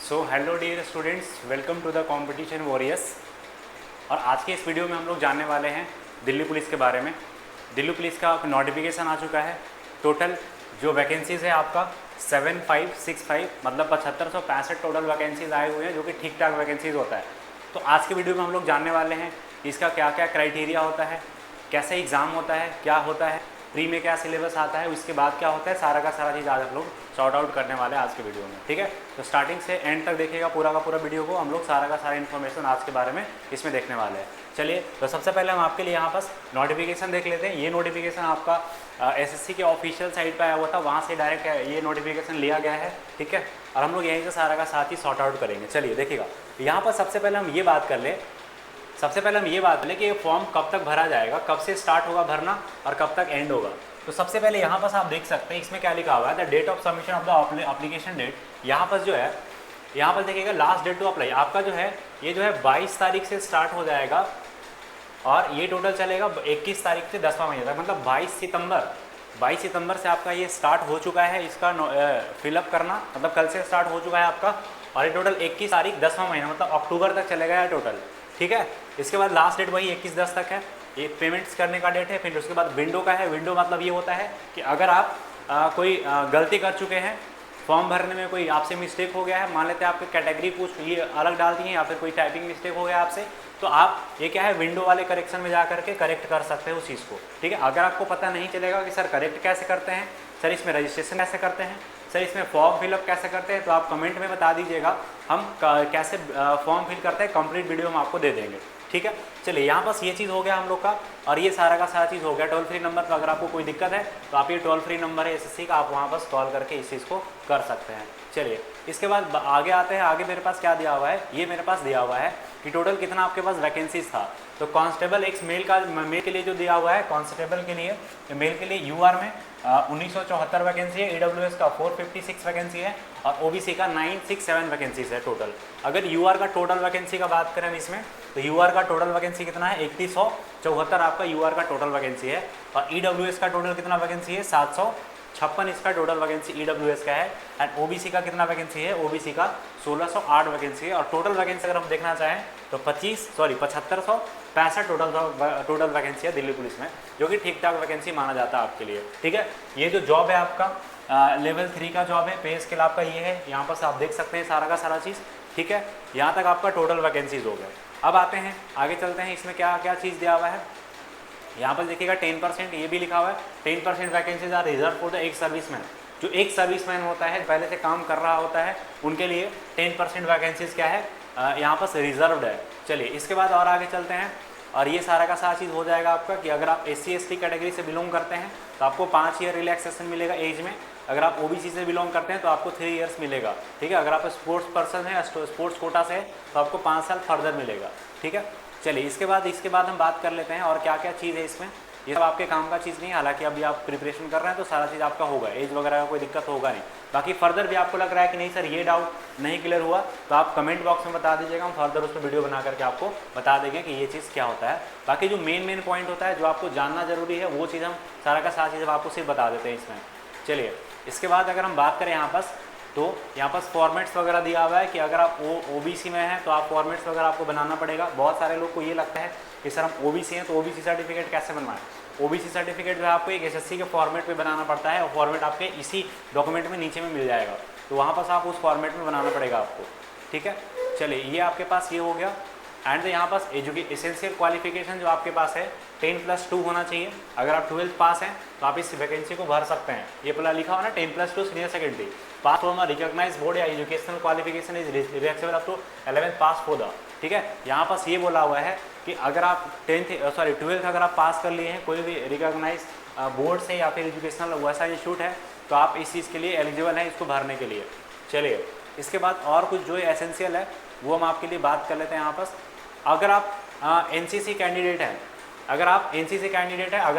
So hello dear students, welcome to the competition warriors. और आज के इस वीडियो में हम लोग जानने वाले हैं दिल्ली पुलिस के बारे में। दिल्ली पुलिस का नोटिफिकेशन आ चुका है। टोटल जो वैकेंसीज़ है आपका 7565, मतलब 7565 टोटल वैकेंसीज आए हुए हैं, जो कि ठीक ठाक वैकेंसीज होता है। तो आज के वीडियो में हम लोग जानने वाले हैं इसका क्या क्या क्राइटेरिया होता है, कैसे एग्ज़ाम होता है, क्या होता है, प्री में क्या सिलेबस आता है, उसके बाद क्या होता है, सारा का सारा चीज़ आज हम लोग सॉर्ट आउट करने वाले हैं आज के वीडियो में। ठीक है, तो स्टार्टिंग से एंड तक देखिएगा पूरा का पूरा वीडियो को, हम लोग सारा का सारा इन्फॉर्मेशन आज के बारे में इसमें देखने वाले हैं। चलिए, तो सबसे पहले हम आपके लिए यहाँ पास नोटिफिकेशन देख लेते हैं। ये नोटिफिकेशन आपका एसएससी के ऑफिशियल साइट पर आया हुआ था, वहाँ से डायरेक्ट ये नोटिफिकेशन लिया गया है। ठीक है, और हम लोग यहीं से सारा का साथ ही सॉर्ट आउट करेंगे। चलिए देखिएगा, यहाँ पर सबसे पहले हम ये बात कर लें कि ये फॉर्म कब तक भरा जाएगा, कब से स्टार्ट होगा भरना और कब तक एंड होगा। तो सबसे पहले यहाँ पर आप देख सकते हैं इसमें क्या लिखा हुआ है, the date of submission of the application date. यहाँ पर जो है, यहाँ पर देखिएगा लास्ट डेट टू अप्लाई आपका जो है, ये जो है 22 तारीख से स्टार्ट हो जाएगा और ये टोटल चलेगा 21 तारीख से 10वां महीने तक, मतलब 22 सितंबर से आपका ये स्टार्ट हो चुका है इसका फिलअप करना, मतलब कल से स्टार्ट हो चुका है आपका। और ये टोटल 21 तारीख 10वां महीना, मतलब अक्टूबर तक चलेगा ये टोटल। ठीक है, इसके बाद लास्ट डेट वही 21/10 तक है, ये पेमेंट्स करने का डेट है। फिर उसके बाद विंडो का है। विंडो मतलब ये होता है कि अगर आप कोई गलती कर चुके हैं, फॉर्म भरने में कोई आपसे मिस्टेक हो गया है, मान लेते हैं आपकी कैटेगरी पूछ ये अलग डाल दी है या फिर कोई टाइपिंग मिस्टेक हो गया आपसे, तो आप ये क्या है, विंडो वाले करेक्शन में जा करके करेक्ट कर सकते हैं उस चीज़ को। ठीक है, अगर आपको पता नहीं चलेगा कि सर करेक्ट कैसे करते हैं, सर इसमें रजिस्ट्रेशन कैसे करते हैं, सर इसमें फॉर्म फिलअप कैसे करते हैं, तो आप कमेंट में बता दीजिएगा, हम कैसे फॉर्म फिल करते हैं, कंप्लीट वीडियो हम आपको दे देंगे। ठीक है, चलिए यहाँ बस ये चीज़ हो गया हम लोग का, और ये सारा का सारा चीज़ हो गया। टोल फ्री नंबर पर अगर आपको कोई दिक्कत है तो आप ये टोल फ्री नंबर है एसएससी का, आप वहाँ बस कॉल करके इस चीज़ को कर सकते हैं। चलिए, इसके बाद आगे आते हैं। आगे मेरे पास क्या दिया हुआ है, ये मेरे पास दिया हुआ है कि टोटल कितना आपके पास वैकेंसीज था। तो कांस्टेबल एक मेल के लिए जो दिया हुआ है, कांस्टेबल के लिए मेल के लिए यूआर में 1974 वैकेंसी है, ईडब्ल्यूएस का 456 वैकेंसी है और ओबीसी का 967 वैकेंसीज है टोटल। अगर यूआर का टोटल वैकेंसी का बात करें इसमें, तो यूआर का टोटल वैकेंसी कितना है, 3174 आपका यूआर का टोटल वैकेंसी है। और ईडब्ल्यूएस का टोटल कितना वैकेंसी है, 756 इसका टोटल वैकेंसी ईडब्ल्यूएस का है। एंड ओबीसी का कितना वैकेंसी है, ओबीसी का 1608 वैकेंसी है। और टोटल वैकेंसी अगर हम देखना चाहें तो 7565 टोटल वैकेंसी है दिल्ली पुलिस में, जो कि ठीक ठाक वैकेंसी माना जाता है आपके लिए। ठीक है, ये जो जॉब है आपका लेवल 3 का जॉब है, पे स्केल आपका ये है, यहाँ पर आप देख सकते हैं सारा का सारा चीज़। ठीक है, यहाँ तक आपका टोटल वैकेंसीज हो गए। अब आते हैं आगे चलते हैं, इसमें क्या क्या चीज़ दिया हुआ है। यहाँ पर देखिएगा 10%, ये भी लिखा हुआ है 10% vacancies are reserve for the ex serviceman. जो एक सर्विसमैन होता है, पहले से काम कर रहा होता है, उनके लिए 10% वैकेंसीज क्या है, यहाँ पर रिजर्व्ड है। चलिए, इसके बाद और आगे चलते हैं, और ये सारा का सारा चीज़ हो जाएगा आपका कि अगर आप SC ST कैटेगरी से बिलोंग करते हैं तो आपको 5 ईयर रिलैक्सेशन मिलेगा एज में। अगर आप OBC से बिलोंग करते हैं तो आपको 3 ईयर्स मिलेगा। ठीक है, अगर आप स्पोर्ट्स पर्सन है, स्पोर्ट्स कोटा से है, तो आपको 5 साल फर्दर मिलेगा। ठीक है, चलिए इसके बाद हम बात कर लेते हैं और क्या क्या चीज़ है इसमें। ये सब आपके काम का चीज़ नहीं है, हालांकि अभी आप प्रिपरेशन कर रहे हैं तो सारा चीज़ आपका होगा, एज वगैरह का कोई दिक्कत होगा नहीं। बाकी फर्दर भी आपको लग रहा है कि नहीं सर ये डाउट नहीं क्लियर हुआ, तो आप कमेंट बॉक्स में बता दीजिएगा, हम फर्दर उस पर वीडियो बना करके आपको बता देंगे कि ये चीज़ क्या होता है। बाकी जो मेन पॉइंट होता है, जो आपको जानना जरूरी है, वो चीज़ हम सारा का सारा चीज़ आपको सिर्फ बता देते हैं इसमें। चलिए, इसके बाद अगर हम बात करें यहाँ पास, तो यहाँ पास फॉर्मेट्स वगैरह दिया हुआ है कि अगर आप OBC में हैं तो आप फॉर्मेट्स वगैरह आपको बनाना पड़ेगा। बहुत सारे लोग को ये लगता है कि सर हम OBC हैं तो OBC सर्टिफिकेट कैसे बनवाएं। OBC सर्टिफिकेट जो है आपको एक SSC के फॉर्मेट पे बनाना पड़ता है, और फॉर्मेट आपके इसी डॉक्यूमेंट में नीचे में मिल जाएगा, तो वहाँ पास आप उस फॉर्मेट में बनाना पड़ेगा आपको। ठीक है, चलिए ये आपके पास ये हो गया। एंड यहाँ पास एसेंशियल क्वालिफिकेशन जो आपके पास है 10+2 होना चाहिए। अगर आप 12th पास हैं तो आप इस वैकेंसी को भर सकते हैं। ये पहला लिखा हुआ ना, 10+2 senior secondary pass from a recognised board या educational qualification is relaxable up to 11th pass हो द। ठीक है, यहाँ पास ये बोला हुआ है कि अगर आप 12th अगर आप पास कर लिए हैं कोई भी रिकॉग्नाइज बोर्ड से या फिर एजुकेशनल वैसा इंस्टीट्यूट है, तो आप इस चीज़ के लिए एलिजिबल हैं इसको भरने के लिए। चलिए, इसके बाद और कुछ जो एसेंशियल है वो हम आपके लिए बात कर लेते हैं यहाँ पास। अगर आप NCC कैंडिडेट हैं, अगर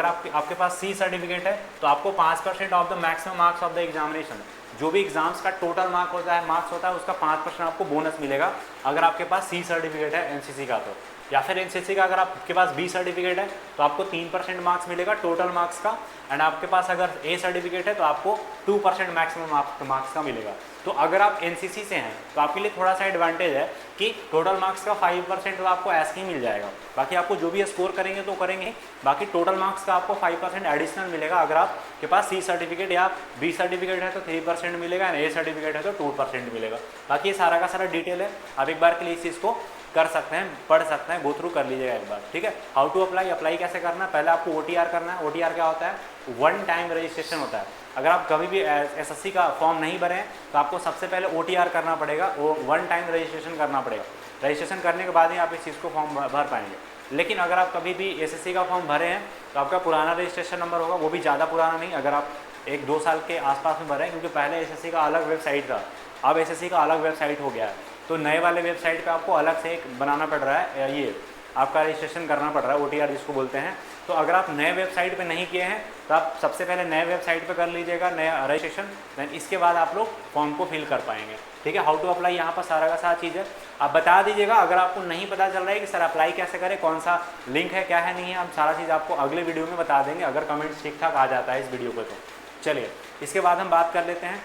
आपके पास C सर्टिफिकेट है, तो आपको 5% of the maximum marks of the examination, जो भी एग्जाम्स का टोटल मार्क्स होता है उसका 5% आपको बोनस मिलेगा अगर आपके पास C सर्टिफिकेट है NCC का। तो या फिर एनसीसी का अगर आपके पास बी सर्टिफिकेट है तो आपको 3% मार्क्स मिलेगा टोटल मार्क्स का, एंड आपके पास अगर ए सर्टिफिकेट है तो आपको 2% मैक्सिमम मार्क्स का मिलेगा। तो अगर आप एनसीसी से हैं तो आपके लिए थोड़ा सा एडवांटेज है कि टोटल मार्क्स का 5% तो आपको ऐसे ही मिल जाएगा, बाकी आपको जो भी स्कोर करेंगे तो करेंगे, बाकी टोटल मार्क्स का आपको 5% एडिशनल मिलेगा। अगर आपके पास सी सर्टिफिकेट या बी सर्टिफिकेट है तो 3% मिलेगा, एंड ए सर्टिफिकेट है तो 2% मिलेगा। बाकी ये सारा का सारा डिटेल है, आप एक बार के लिए इस चीज़ को कर सकते हैं, पढ़ सकते हैं, गो थ्रू कर लीजिएगा एक बार, ठीक है। हाउ टू अप्लाई कैसे करना है, पहले आपको OTR करना है। OTR क्या होता है, वन टाइम रजिस्ट्रेशन होता है। अगर आप कभी भी SSC का फॉर्म नहीं भरे हैं तो आपको सबसे पहले OTR करना पड़ेगा, वो वन टाइम रजिस्ट्रेशन करना पड़ेगा। रजिस्ट्रेशन करने के बाद ही आप इस चीज़ को फॉर्म भर पाएंगे। लेकिन अगर आप कभी भी SSC का फॉर्म भरे हैं तो आपका पुराना रजिस्ट्रेशन नंबर होगा, वो भी ज़्यादा पुराना नहीं, अगर आप 1-2 साल के आसपास में भरे हैं, क्योंकि पहले SSC का अलग वेबसाइट था, अब SSC का अलग वेबसाइट हो गया है। तो नए वाले वेबसाइट पे आपको अलग से एक बनाना पड़ रहा है, ये आपका रजिस्ट्रेशन करना पड़ रहा है, OTR जिसको बोलते हैं। तो अगर आप नए वेबसाइट पे नहीं किए हैं तो आप सबसे पहले नए वेबसाइट पे कर लीजिएगा नया रजिस्ट्रेशन, देन इसके बाद आप लोग फॉर्म को फिल कर पाएंगे, ठीक है। हाउ टू अप्लाई यहाँ पर सारा का सारा चीज़ है, आप बता दीजिएगा। अगर आपको नहीं पता चल रहा है कि सर अप्लाई कैसे करें, कौन सा लिंक है, क्या है, नहीं है, हम सारा चीज़ आपको अगले वीडियो में बता देंगे, अगर कमेंट्स ठीक ठाक आ जाता है इस वीडियो पर तो। चलिए इसके बाद हम बात कर लेते हैं,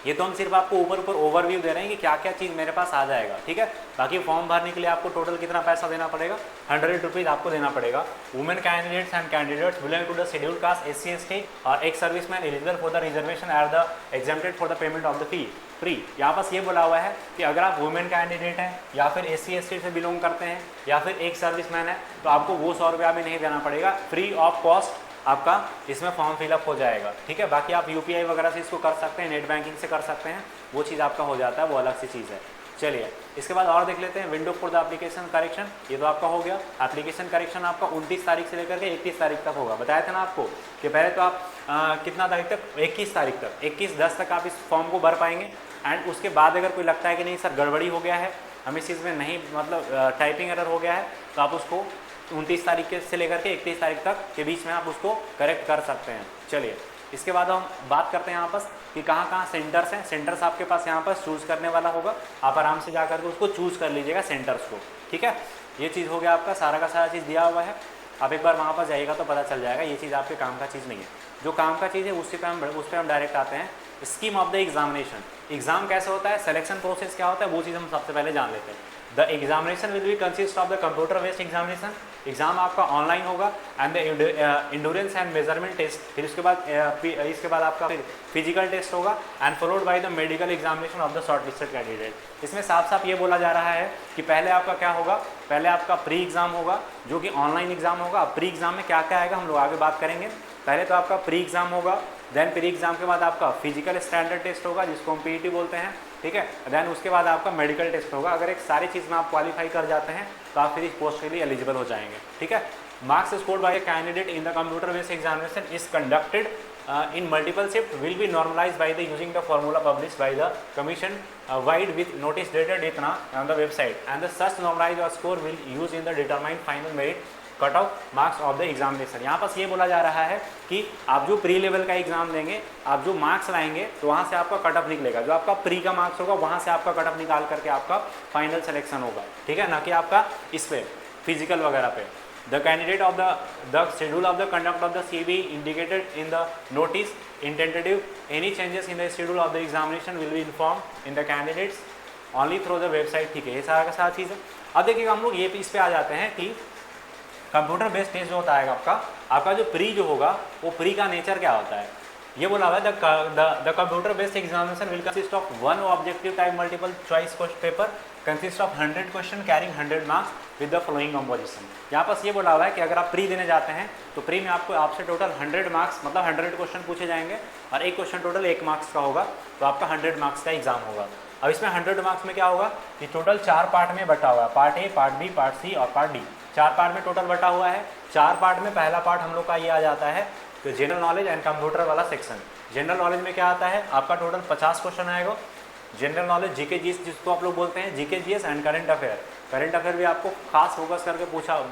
ये तो हम सिर्फ आपको ऊपर ओवरव्यू दे रहे हैं कि क्या क्या चीज़ मेरे पास आ जाएगा, ठीक है। बाकी फॉर्म भरने के लिए आपको टोटल कितना पैसा देना पड़ेगा, 100 रुपीज़ आपको देना पड़ेगा। Women candidates and candidates belong to the schedule caste SC ST और ex serviceman eligible for the reservation are the exempted for the payment of the fee free. यहाँ पास ये बोला हुआ है कि अगर आप वुमेन कैंडिडेट हैं या फिर SC ST से बिलोंग करते हैं या फिर एक सर्विसमैन है तो आपको वो 100 रुपया भी नहीं देना पड़ेगा, फ्री ऑफ कॉस्ट आपका इसमें फॉर्म फिलअप हो जाएगा, ठीक है। बाकी आप UPI वगैरह से इसको कर सकते हैं, नेट बैंकिंग से कर सकते हैं, वो चीज़ आपका हो जाता है, वो अलग सी चीज़ है। चलिए इसके बाद और देख लेते हैं window for the application correction, ये तो आपका हो गया। एप्लीकेशन करेक्शन आपका 29 तारीख से लेकर के 31 तारीख तक होगा। बताया था ना आपको कि पहले तो आप कितना तारीख तक, 21 तारीख तक, 21/10 तक आप इस फॉर्म को भर पाएंगे, एंड उसके बाद अगर कोई लगता है कि नहीं सर गड़बड़ी हो गया है, हम इस चीज़ में नहीं, मतलब टाइपिंग एरर हो गया है, तो आप उसको 29 तारीख से लेकर के 31 तारीख तक के बीच में आप उसको करेक्ट कर सकते हैं। चलिए इसके बाद हम बात करते हैं यहाँ पर कि कहाँ कहाँ सेंटर्स हैं। सेंटर्स आपके पास यहाँ पर चूज़ करने वाला होगा, आप आराम से जा करके उसको चूज़ कर लीजिएगा सेंटर्स को, ठीक है। ये चीज़ हो गया आपका, सारा का सारा चीज़ दिया हुआ है, आप एक बार वहाँ पर जाइएगा तो पता चल जाएगा। ये चीज़ आपके काम का चीज़ नहीं है, जो काम का चीज़ है उस पर हम डायरेक्ट आते हैं। Scheme of the examination, exam कैसे होता है, सिलेक्शन प्रोसेस क्या होता है, वो चीज़ हम सबसे पहले जान लेते हैं। The examination will be consist of the computer based examination, exam आपका ऑनलाइन होगा, and the endurance and measurement test, फिर इसके बाद आपका फिजिकल टेस्ट होगा, and followed by the medical examination of the short listed candidate. इसमें साफ साफ ये बोला जा रहा है कि पहले आपका क्या होगा, पहले आपका प्री एग्जाम होगा जो कि ऑनलाइन एग्जाम होगा। प्री एग्जाम में क्या क्या आएगा हम लोग आगे बात करेंगे। पहले तो आपका प्री एग्जाम होगा, देन प्री एग्जाम के बाद आपका फिजिकल स्टैंडर्ड टेस्ट होगा जिसको हम PET बोलते हैं, ठीक है। देन उसके बाद आपका मेडिकल टेस्ट होगा। अगर एक सारी चीज़ में आप क्वालिफाई कर जाते हैं तो आप फिर इस पोस्ट के लिए एलिजिबल हो जाएंगे, ठीक है। Marks scored by a candidate in the computer based examination is conducted in multiple shift will be normalized by the using the formula published by the commission wide with notice dated itna on the website, and the such normalized score will use in the determined final merit cut off marks of the examination. यहाँ पर ये बोला जा रहा है कि आप जो प्री लेवल का एग्जाम देंगे, आप जो मार्क्स लाएंगे तो वहाँ से आपका कट ऑफ निकलेगा, जो आपका प्री का मार्क्स होगा वहाँ से आपका कट ऑफ निकाल करके आपका फाइनल सिलेक्शन होगा, ठीक है, ना कि आपका इस पे फिजिकल वगैरह पे। The candidate of the schedule of the conduct of the CB indicated in the notice in tentative, any changes in the schedule of the examination will be informed in the candidates only through the website, ठीक है। ये सारा का सारा चीज़ है। अब देखिएगा हम लोग ये इस पे आ जाते हैं कि कंप्यूटर बेस्ड टेस्ट जो होता है आपका जो प्री जो होगा वो प्री का नेचर क्या होता है। ये बोला हुआ है the computer based examination will consist of one objective type multiple choice paper consist of 100 question carrying 100 marks with the following composition. यहाँ पर ये बोला हुआ है कि अगर आप प्री देने जाते हैं तो प्री में आपसे टोटल 100 मार्क्स मतलब 100 क्वेश्चन पूछे जाएंगे और एक क्वेश्चन टोटल 1 मार्क्स का होगा, तो आपका 100 मार्क्स का एग्जाम होगा। अब इसमें 100 मार्क्स में क्या होगा कि टोटल 4 पार्ट में बटा हुआ है, part A, part B, part C और पार्ट डी, 4 पार्ट में टोटल बटा हुआ है। 4 पार्ट में पहला पार्ट हम लोग का ये आ जाता है तो जनरल नॉलेज एंड कंप्यूटर वाला सेक्शन। जनरल नॉलेज में क्या आता है आपका टोटल 50 क्वेश्चन आएगा। जनरल नॉलेज जीके जीएस जिसको आप लोग बोलते हैं, GK GS and current affair. Current affair भी आपको खास फोकस करके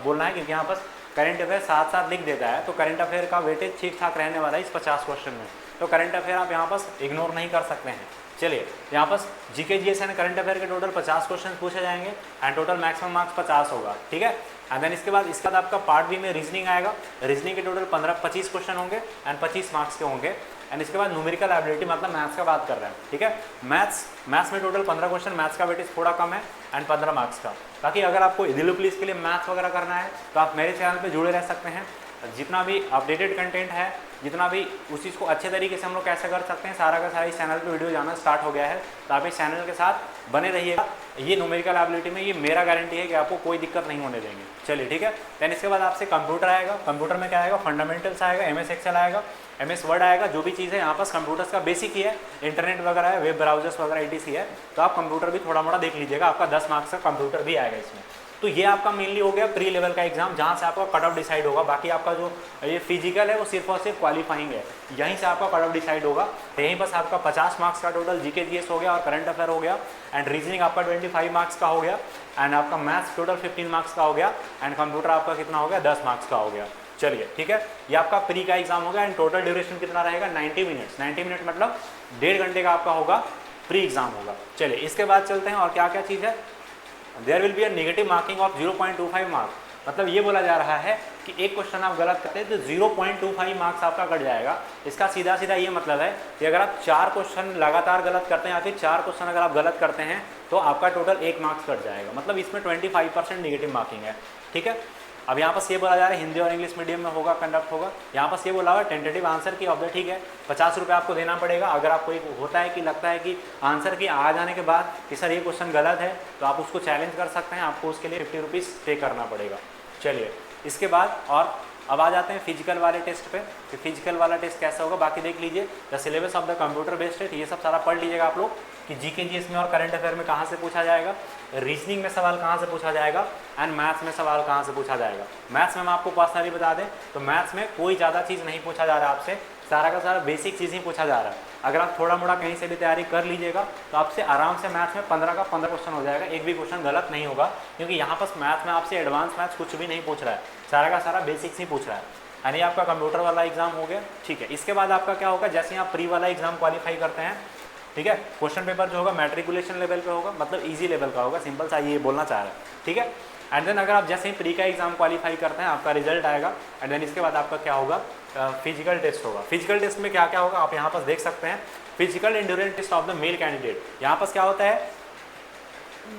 बोलना है क्योंकि यहाँ पर करंट अफेयर साथ साथ लिख देता है, तो करंट अफेयर का वेटेज ठीक ठाक रहने वाला है इस 50 क्वेश्चन में। तो करंट अफेयर आप यहाँ पर इग्नोर नहीं कर सकते हैं। चलिए यहाँ पर GK GS and current affair के टोटल 50 क्वेश्चन पूछे जाएंगे एंड टोटल मैक्सिमम मार्क्स 50 होगा, ठीक है। एंड देन इसके बाद आपका पार्ट बी में रीजनिंग आएगा। रीजनिंग के टोटल 25 क्वेश्चन होंगे एंड 25 मार्क्स के होंगे। एंड इसके बाद न्यूमेरिकल एबिलिटी मतलब मैथ्स का बात कर रहे हैं, ठीक है। मैथ्स में टोटल 15 क्वेश्चन, मैथ्स का वेटेज थोड़ा कम है एंड 15 मार्क्स का। बाकी अगर आपको दिल्ली पुलिस के लिए मैथ्स वगैरह करना है तो आप मेरे चैनल पे जुड़े रह सकते हैं। जितना भी अपडेटेड कंटेंट है, जितना भी उस चीज़ को अच्छे तरीके से हम लोग कैसे कर सकते हैं, सारा का सारा इस चैनल पे वीडियो जाना स्टार्ट हो गया है। तो आप इस चैनल के साथ बने रहिएगा। ये न्यूमेरिकल एबिलिटी में ये मेरा गारंटी है कि आपको कोई दिक्कत नहीं होने देंगे। चलिए ठीक है। देन इसके बाद आपसे कंप्यूटर आएगा। कंप्यूटर में क्या आएगा, फंडामेंटल्स आएगा, MS एक्सेल आएगा, MS वर्ड आएगा। जो भी चीज़ है यहाँ पर कंप्यूटर्स का बेसिक ही है, इंटरनेट वगैरह है, वेब ब्राउजर्स वगैरह ETC है। तो आप कंप्यूटर भी थोड़ा मोड़ा देख लीजिएगा, आपका 10 मार्क्स का कंप्यूटर भी आएगा इसमें। तो ये आपका मेनली हो गया प्री लेवल का एग्जाम, जहाँ से आपका कट ऑफ डिसाइड होगा। बाकी आपका जो ये फिजिकल है वो सिर्फ और सिर्फ क्वालिफाइंग है, यहीं से आपका कट ऑफ डिसाइड होगा। यहीं बस आपका 50 मार्क्स का टोटल जीके जीएस हो गया और करंट अफेयर हो गया एंड रीजनिंग आपका 25 मार्क्स का हो गया एंड आपका मैथ्स टोटल 15 मार्क्स का हो गया एंड कंप्यूटर आपका कितना हो गया, 10 मार्क्स का हो गया। चलिए ठीक है, ये आपका प्री का एग्जाम होगा एंड टोटल ड्यूरेशन कितना रहेगा, 90 मिनट्स। 90 मिनट मतलब 1.5 घंटे का आपका होगा, प्री एग्जाम होगा। चलिए इसके बाद चलते हैं और क्या क्या चीज़ है। There will be a negative marking of 0.25 marks. मतलब ये बोला जा रहा है कि एक क्वेश्चन आप गलत करते हैं तो 0.25 मार्क्स आपका कट जाएगा। इसका सीधा सीधा ये मतलब है कि अगर आप 4 क्वेश्चन लगातार गलत करते हैं या फिर 4 क्वेश्चन अगर आप गलत करते हैं तो आपका टोटल 1 मार्क्स कट जाएगा। मतलब इसमें 25% नेगेटिव मार्किंग है, ठीक है। अब यहाँ पर ये बोला जा रहा है हिंदी और इंग्लिश मीडियम में होगा, कंडक्ट होगा। यहाँ पर ये बोला हुआ टेंटेटिव आंसर की ऑफ द, ठीक है, 50 रुपये आपको देना पड़ेगा। अगर आपको एक होता है कि लगता है कि आंसर की आ जाने के बाद कि सर ये क्वेश्चन गलत है, तो आप उसको चैलेंज कर सकते हैं, आपको उसके लिए 50 रुपीज़ पे करना पड़ेगा। चलिए इसके बाद और अब आ जाते हैं फिजिकल वाले टेस्ट पे कि फिजिकल वाला टेस्ट कैसा होगा। बाकी देख लीजिए the syllabus of the computer based है, ये सब सारा पढ़ लीजिएगा आप लोग कि जीके जीएस में और करंट अफेयर में कहाँ से पूछा जाएगा, रीजनिंग में सवाल कहाँ से पूछा जाएगा एंड मैथ्स में सवाल कहाँ से पूछा जाएगा। मैथ्स में हम आपको पर्सनली बता दें तो मैथ्स में कोई ज़्यादा चीज़ नहीं पूछा जा रहा है आपसे, सारा का सारा बेसिक चीज़ ही पूछा जा रहा है। अगर आप थोड़ा मोड़ा कहीं से भी तैयारी कर लीजिएगा तो आपसे आराम से मैथ्स में 15 का 15 क्वेश्चन हो जाएगा, एक भी क्वेश्चन गलत नहीं होगा। क्योंकि यहाँ पर मैथ्स में आपसे एडवांस मैथ्स कुछ भी नहीं पूछ रहा है, सारा का सारा बेसिक्स ही पूछ रहा है। यानी आपका कंप्यूटर वाला एग्जाम हो गया, ठीक है। इसके बाद आपका क्या होगा, जैसे आप प्री वाला एग्जाम क्वालिफाई करते हैं, ठीक है, क्वेश्चन पेपर जो होगा मैट्रिकुलेशन लेवल पे होगा, मतलब इजी लेवल का होगा, सिंपल सा ये बोलना चाह रहा है, ठीक है। एंड देन अगर आप जैसे ही प्री का एग्जाम क्वालिफाई करते हैं आपका रिजल्ट आएगा एंड देन इसके बाद आपका क्या होगा, फिजिकल टेस्ट होगा। फिजिकल टेस्ट में क्या क्या होगा आप यहाँ पर देख सकते हैं। Physical endurance test of the male candidate, यहाँ पर क्या होता है,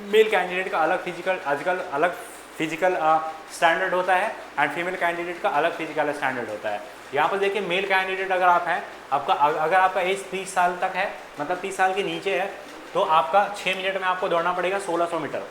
मेल कैंडिडेट का अलग फिजिकल, आजकल अलग फिजिकल स्टैंडर्ड होता है एंड फीमेल कैंडिडेट का अलग फिजिकल स्टैंडर्ड होता है। यहाँ पर देखिए मेल कैंडिडेट अगर आप हैं, अगर आपका एज 30 साल तक है, मतलब 30 साल के नीचे है, तो आपका 6 मिनट में आपको दौड़ना पड़ेगा 1600 मीटर।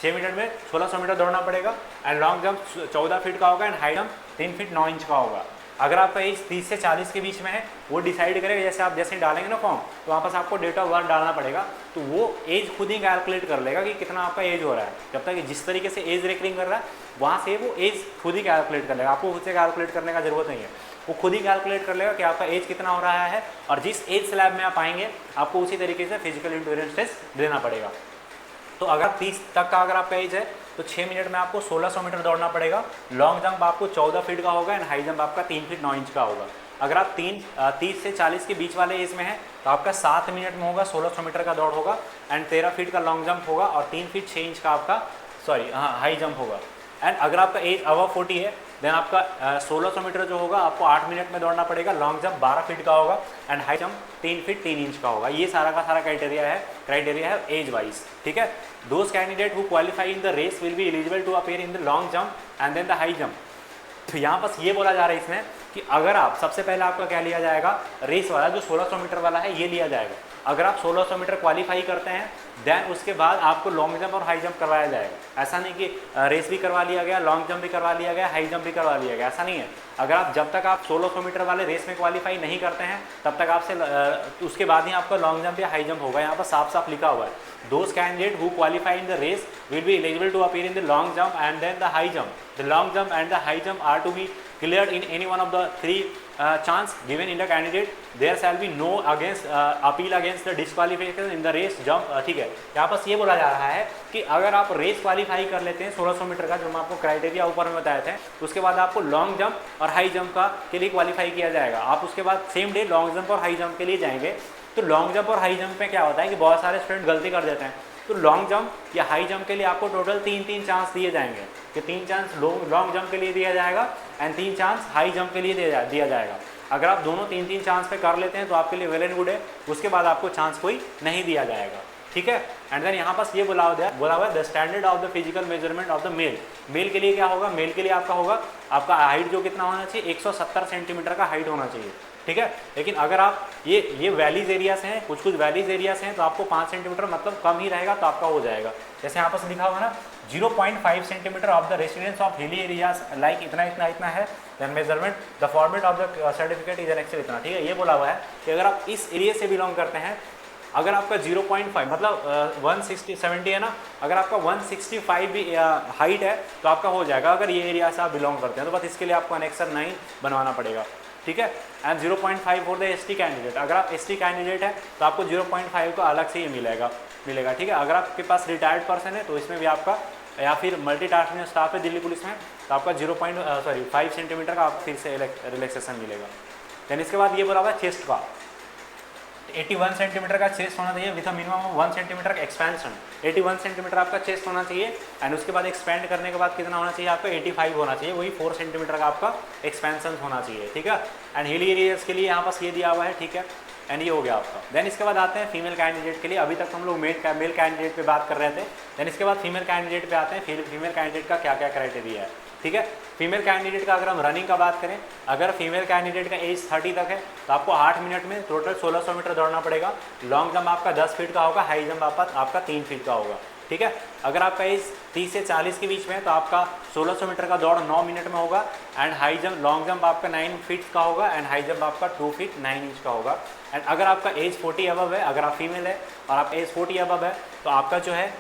6 मिनट में 1600 मीटर दौड़ना पड़ेगा एंड लॉन्ग जंप 14 फीट का होगा and high jump 3 feet 9 inch का होगा। अगर आपका एज 30 से 40 के बीच में है, वो डिसाइड करेगा, जैसे आप जैसे डालेंगे ना फॉर्म तो वहाँ पर आपको डेट ऑफ बर्थ डालना पड़ेगा, तो वो एज खुद ही कैलकुलेट कर लेगा कि कितना आपका एज हो रहा है। जब तक जिस तरीके से एज रेकरिंग कर रहा है वहाँ से वो एज खुद ही कैलकुलेट कर लेगा, आपको खुद से कैलकुलेट करने का जरूरत नहीं है, वो खुद ही कैलकुलेट कर लेगा कि आपका एज कितना हो रहा है। और जिस एज स्लैब में आप आएंगे आपको उसी तरीके से फिजिकल एंड्योरेंस टेस्ट देना पड़ेगा। तो अगर 30 तक का अगर आपका एज है तो 6 मिनट में आपको 1600 मीटर दौड़ना पड़ेगा। लॉन्ग जंप आपको 14 फीट का होगा एंड हाई जंप आपका 3 फीट 9 इंच का होगा। अगर आप 30 से 40 के बीच वाले एज में हैं तो आपका 7 मिनट में होगा 1600 मीटर का दौड़ होगा एंड 13 फीट का लॉन्ग जंप होगा और 3 फीट 6 इंच का आपका हाई जंप होगा। एंड अगर आपका एज अबव 40 है देन आपका 1600 मीटर जो होगा आपको 8 मिनट में दौड़ना पड़ेगा। लॉन्ग जंप 12 फीट का होगा and high jump 3 feet 3 inch का होगा। ये सारा का सारा क्राइटेरिया है एज वाइज, ठीक है। Those candidate who qualify in the race will be eligible to appear in the long jump and then the high jump. तो यहाँ बस ये बोला जा रहा है इसमें कि अगर आप सबसे पहले आपका क्या लिया जाएगा, रेस वाला जो 1600 मीटर वाला है ये लिया जाएगा। अगर आप 1600 मीटर क्वालिफाई करते हैं देन उसके बाद आपको लॉन्ग जंप और हाई जंप करवाया जाएगा। ऐसा नहीं कि रेस भी करवा लिया गया, लॉन्ग जंप भी करवा लिया गया, हाई जंप भी करवा लिया गया, ऐसा नहीं है। अगर आप जब तक आप 1600 मीटर वाले रेस में क्वालिफाई नहीं करते हैं तब तक आपसे उसके बाद ही आपका लॉन्ग जंप या हाई जंप होगा। यहाँ पर साफ साफ लिखा हुआ है those candidate who qualify in the race will be eligible to appear in the long jump and then the high jump. The long jump and the high jump are to be cleared in any one of the 3 chance given in the candidate, there shall be no against appeal against the disqualification in the race jump। ठीक है, यहाँ पर ये बोला जा रहा है कि अगर आप रेस क्वालिफाई कर लेते हैं 1600 मीटर का, जो मैं आपको क्राइटेरिया ऊपर में बताए थे, उसके बाद आपको लॉन्ग जंप और हाई जंप का के लिए क्वालिफाई किया जाएगा। आप उसके बाद सेम डे लॉन्ग जंप और हाई जंप के लिए जाएंगे। तो लॉन्ग जंप और हाई जंप में क्या होता है कि बहुत सारे स्टूडेंट गलती कर देते हैं। तो लॉन्ग जंप या हाई जंप के लिए आपको टोटल 3 चांस दिए जाएंगे, कि 3 चांस लॉन्ग जंप के लिए दिया जाएगा एंड 3 चांस हाई जंप के लिए दिया जाएगा। अगर आप दोनों 3 चांस पे कर लेते हैं तो आपके लिए वेल एंड गुड है, उसके बाद आपको चांस कोई नहीं दिया जाएगा। ठीक है, एंड देन यहाँ पास ये बोला हुआ है the standard of the physical measurement of the male. Male के लिए क्या होगा, मेल के लिए आपका होगा, आपका हाइट जो कितना होना चाहिए, 170 सेंटीमीटर का हाइट होना चाहिए। ठीक है, लेकिन अगर आप ये वैलीज एरियाज हैं, कुछ वैलीज एरियाज हैं, तो आपको 5 सेंटीमीटर मतलब कम ही रहेगा तो आपका हो जाएगा। जैसे यहाँ पर लिखा हुआ ना 0.5 centimetre of the residence of hilly areas like इतना है, then measurement the format of the certificate is an excel इतना। ठीक है, ये बोला हुआ है कि अगर आप इस एरिया से बिलोंग करते हैं, अगर आपका 0.5 मतलब 160 है ना, अगर आपका 165 भी हाइट है तो आपका हो जाएगा, अगर ये एरिया से आप बिलोंग करते हैं तो बस इसके लिए आपको एनेक्सर 9 बनवाना पड़ेगा। ठीक है, and 0.5 for the ST candidate. अगर आप एसटी कैंडिडेट है तो आपको 0.5 का अलग से ही मिलेगा। ठीक है, अगर आपके पास रिटायर्ड पर्सन है तो इसमें भी आपका, या फिर मल्टीटास्किंग स्टाफ है दिल्ली पुलिस में, तो आपका 5 सेंटीमीटर का फिर से रिलैक्सेशन मिलेगा। देन इसके बाद ये बोला हुआ है चेस्ट का, 81 सेंटीमीटर का चेस्ट होना चाहिए विथ मिनिमम 1 सेंटीमीटर का एक्सपेंशन। 81 सेंटीमीटर आपका चेस्ट होना चाहिए एंड उसके बाद एक्सपेंड करने के बाद कितना होना चाहिए आपका, 85 होना चाहिए, वही 4 सेंटीमीटर का आपका एक्सपेंशन होना चाहिए। ठीक है, एंड हिली एरियाज के लिए यहाँ पास ये दिया हुआ है। ठीक है, एंड ये हो गया आपका। देन इसके बाद आते हैं फीमेल कैंडिडेट के लिए। अभी तक हम लोग मेल कैंडिडेट पे बात कर रहे थे, देन इसके बाद फीमेल कैंडिडेट पे आते हैं। फीमेल कैंडिडेट का क्या क्या क्राइटेरिया है। ठीक है, फीमेल कैंडिडेट का अगर हम रनिंग का बात करें, अगर फीमेल कैंडिडेट का एज 30 तक है तो आपको 8 मिनट में टोटल 1600 मीटर दौड़ना पड़ेगा। लॉन्ग जंप आपका 10 फीट का होगा, हाई जंप आपका 3 फीट का होगा। ठीक है, अगर आपका एज 30 से 40 के बीच में है तो आपका 1600 मीटर का दौड़ 9 मिनट में होगा and high jump long jump आपका 9 फीट का होगा एंड हाई जंप आपका 2 फीट 9 इंच का होगा। एंड अगर आपका एज 40 अबव है, अगर आप फीमेल है और आप एज 40 अबव है तो आपका जो है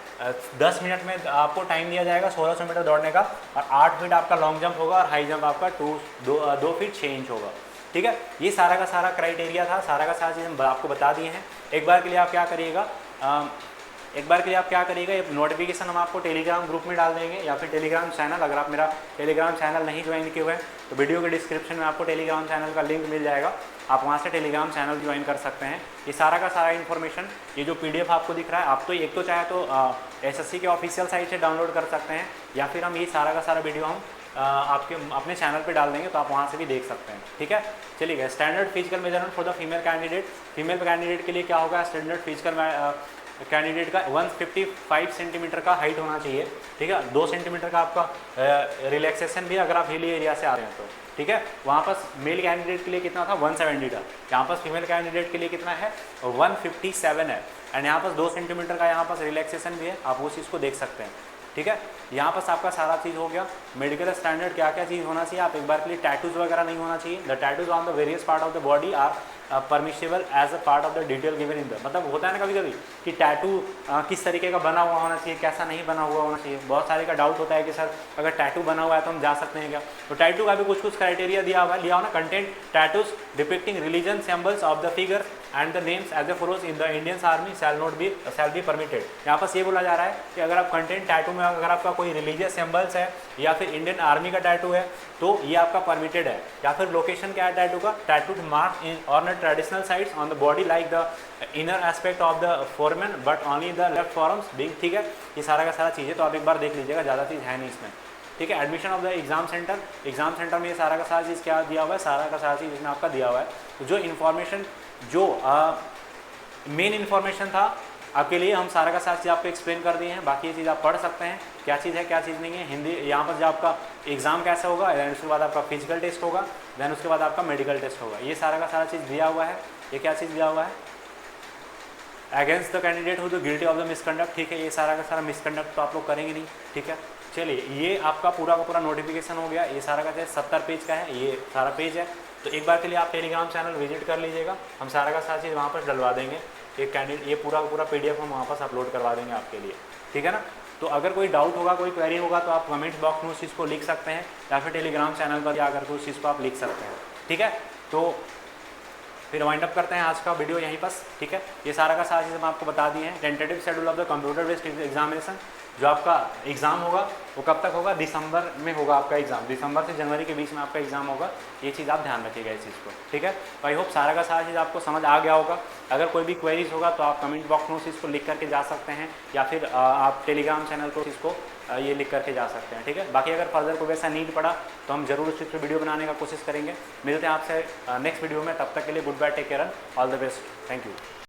10 मिनट में आपको टाइम दिया जाएगा 1600 मीटर दौड़ने का, और 8 फीट आपका लॉन्ग जंप होगा और हाई जंप आपका 2 फीट 6 इंच होगा। ठीक है, ये सारा का सारा क्राइटेरिया था, सारा का सारा चीज़ हम आपको बता दिए हैं। एक बार के लिए आप क्या करिएगा, ये नोटिफिकेशन हम आपको टेलीग्राम ग्रुप में डाल देंगे या फिर टेलीग्राम चैनल। अगर आप मेरा टेलीग्राम चैनल नहीं ज्वाइन किए हुए हैं तो वीडियो के डिस्क्रिप्शन में आपको टेलीग्राम चैनल का लिंक मिल जाएगा, आप वहाँ से टेलीग्राम चैनल ज्वाइन कर सकते हैं। ये सारा का सारा इन्फॉर्मेशन, ये जो PDF आपको दिख रहा है, आप तो एक तो चाहे तो SSC के ऑफिशियल साइट से डाउनलोड कर सकते हैं, या फिर हम ये सारा का सारा वीडियो हम आपके अपने चैनल पे डाल देंगे तो आप वहाँ से भी देख सकते हैं। ठीक है, चलिए standard physical measurement for the female candidate के लिए क्या होगा, स्टैंडर्ड फिजिकल कैंडिडेट का 155 सेंटीमीटर का हाइट होना चाहिए। ठीक है, 2 सेंटीमीटर का आपका रिलैक्सेशन भी अगर आप हिली एरिया से आ रहे हैं तो। ठीक है, वहाँ पर मेल कैंडिडेट के लिए कितना था, 170 था, यहाँ पर फीमेल कैंडिडेट के लिए कितना है, 157 है एंड यहाँ पर 2 सेंटीमीटर का यहाँ पर रिलैक्सेशन भी है, आप उस चीज़ को देख सकते हैं। ठीक है, यहाँ पर आपका सारा चीज़ हो गया। मेडिकल स्टैंडर्ड क्या क्या चीज़ होना चाहिए, आप एक बार के लिए टैटूज वगैरह नहीं होना चाहिए। The tattoos on the various part of the body are permissible as a part of the detail given in the, मतलब होता है ना कभी कभी कि टैटू किस तरीके का बना हुआ होना चाहिए, कैसा नहीं बना हुआ होना चाहिए। बहुत सारे का डाउट होता है कि सर अगर टैटू बना हुआ है तो हम जा सकते हैं क्या, तो टैटू का भी कुछ क्राइटेरिया लिया हुआ ना, content tattoos depicting religion symbols of the figures and the names as a follows in the Indian army shall be permitted. यहाँ पर ये बोला जा रहा है कि अगर आप कंटेंट टैटू में अगर आपका कोई रिलीजियस सिंबल्स है या फिर इंडियन आर्मी का टैटू है तो ये आपका परमिटेड है। या फिर लोकेशन क्या है टैटू का, tattoo mark in on the traditional sites on the body like the inner aspect of the foreman but only the left forums big. ठीक है, ये सारा का सारा चीज़ है, तो आप एक बार देख लीजिएगा, ज़्यादा चीज़ है नहीं इसमें। ठीक है, admission of the exam centre में ये सारा का सारा चीज़ क्या दिया हुआ है, सारा का सारा चीज़ इसमें आपका दिया हुआ है। तो जो इन्फॉर्मेशन जो मेन इन्फॉर्मेशन था आपके लिए हम सारा का सारा चीज़ आपको एक्सप्लेन कर दिए हैं। बाकी ये चीज़ आप पढ़ सकते हैं क्या चीज़ है क्या चीज़ नहीं है। हिंदी यहाँ पर जो आपका एग्ज़ाम कैसा होगा, दैन उसके बाद आपका फिजिकल टेस्ट होगा, दैन उसके बाद आपका मेडिकल टेस्ट होगा, ये सारा का सारा चीज़ दिया हुआ है। ये क्या चीज़ दिया हुआ है, against the candidate who the guilty of the misconduct. ठीक है, ये सारा का सारा मिसकंडक्ट तो आप लोग करेंगे नहीं। ठीक है, चलिए ये आपका पूरा का पूरा नोटिफिकेशन हो गया। ये सारा का 70 पेज का है, ये सारा पेज है। तो एक बार के लिए आप टेलीग्राम चैनल विजिट कर लीजिएगा, हम सारा का सारा चीज़ वहाँ पर डलवा देंगे। एक कैंडिडेट ये पूरा का पूरा PDF हम वहाँ पर अपलोड करवा देंगे आपके लिए। ठीक है ना, तो अगर कोई डाउट होगा, कोई क्वेरी होगा तो आप कमेंट बॉक्स में उस चीज़ को लिख सकते हैं या फिर टेलीग्राम चैनल पर जाकर के उस चीज़ को आप लिख सकते हैं। ठीक है, तो फिर वाइंड अप करते हैं आज का वीडियो यहीं पर, ठीक है। ये सारा का सारा चीज़ हम आपको बता दिए हैं। Tentative schedule of the computer based examination, जो आपका एग्ज़ाम होगा वो कब तक होगा, दिसंबर में होगा आपका एग्ज़ाम, दिसंबर से जनवरी के बीच में आपका एग्ज़ाम होगा। ये चीज़ आप ध्यान रखिएगा इस चीज़ को, ठीक है। तो आई होप सारा का सारा चीज़ आपको समझ आ गया होगा। अगर कोई भी क्वेरीज होगा तो आप कमेंट बॉक्स में उस चीज़ को लिख करके जा सकते हैं, या फिर आप टेलीग्राम चैनल को इसको ये लिख करके जा सकते हैं, ठीक है। बाकी अगर फर्दर कोई वैसा नीड पड़ा तो हम जरूर उस चीज़ पर वीडियो बनाने का कोशिश करेंगे। मिलते हैं आपसे नेक्स्ट वीडियो में, तब तक के लिए goodbye, take care, all the best, thank you.